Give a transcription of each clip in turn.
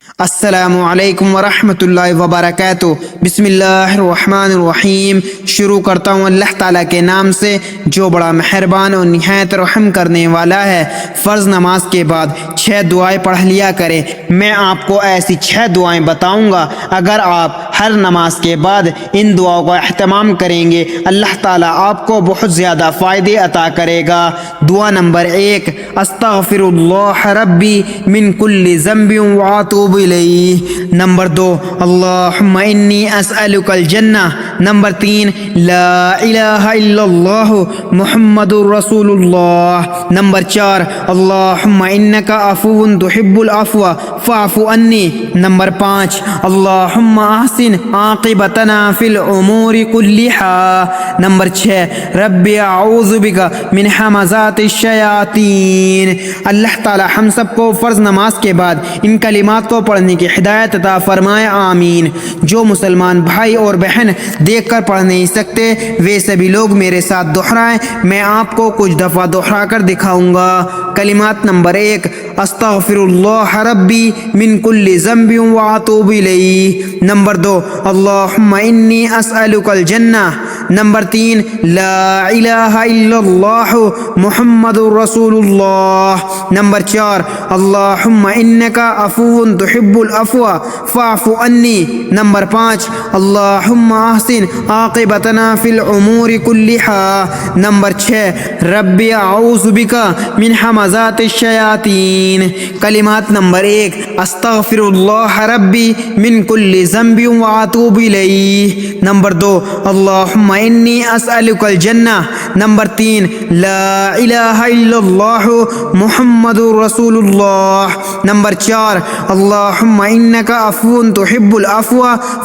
السلام علیکم ورحمۃ اللہ وبرکاتہ۔ بسم اللہ الرحمن الرحیم۔ شروع کرتا ہوں اللہ تعالیٰ کے نام سے جو بڑا مہربان اور نہایت رحم کرنے والا ہے۔ فرض نماز کے بعد 6 دعائیں پڑھ لیا کریں۔ میں آپ کو ایسی 6 دعائیں بتاؤں گا، اگر آپ ہر نماز کے بعد ان دعاؤں کا اہتمام کریں گے اللہ تعالیٰ آپ کو بہت زیادہ فائدے عطا کرے گا۔ دعا نمبر 1، استغفر اللہ ربی من کل ذنب واتوب الیہ۔ نمبر 2، اللہم انی اسألک الجنہ۔ نمبر 3، لا الہ الا اللہ محمد رسول اللہ۔ نمبر 4، اللہم انک عفو تحب العفو فاعف عنی۔ نمبر 5، اللہم احسن عاقبتنا فی الامور کلہا۔ نمبر 6، رب اعوذ بک من ہمزات الشیاطین۔ اللہ تعالی ہم سب کو فرض نماز کے بعد ان کلمات کو پڑھنے کی ہدایت عطا فرمائے، آمین۔ جو مسلمان بھائی اور بہن دیکھ کر پڑھ نہیں سکتے وہ سبھی لوگ میرے ساتھ دہرائیں، میں آپ کو کچھ دفعہ دہرا کر دکھاؤں گا۔ کلمات نمبر 1، استغفر اللہ ربی من کل ذنب واتوب الیہ۔ نمبر 2، اللہم انی اسألک الجنہ۔ نمبر 3، لا الہ الا اللہ محمد رسول اللہ۔ نمبر 4، اللہم انک عفو تحب العفو فاعف عنی۔ نمبر 5، اللہم احسن عاقبتنا فی الامور کلہا۔ نمبر 6، رب اعوذ بک من ہمزات الشیاطین۔ کلمات نمبر 1، استغفر اللہ ربی من کل ذنب واتوب الیہ۔ نمبر 2، اللہم انی اسألک الجنہ۔ نمبر 3، لا الہ الا اللہ محمد رسول اللہ۔ نمبر 4، اللہم انک عفو تحب العفو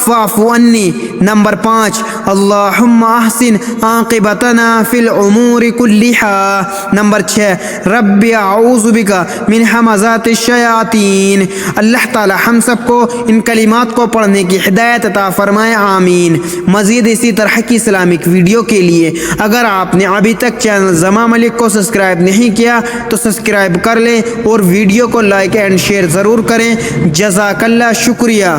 فاعف عنی۔ نمبر 5، اللہم احسن عاقبتنا فی الامور کلہا۔ نمبر 6، رب اعوذ بک من ہمزات الشیاطین۔ اللہ تعالی ہم سب کو ان کلمات کو پڑھنے کی ہدایت عطا فرمائے، آمین۔ مزید اسی طرح کی اسلامک ویڈیو کے لیے اگر آپ نے ابھی تک چینل زمان ملک کو سبسکرائب نہیں کیا تو سبسکرائب کر لیں اور ویڈیو کو لائک اینڈ شیئر ضرور کریں۔ جزاک اللہ، شکریہ۔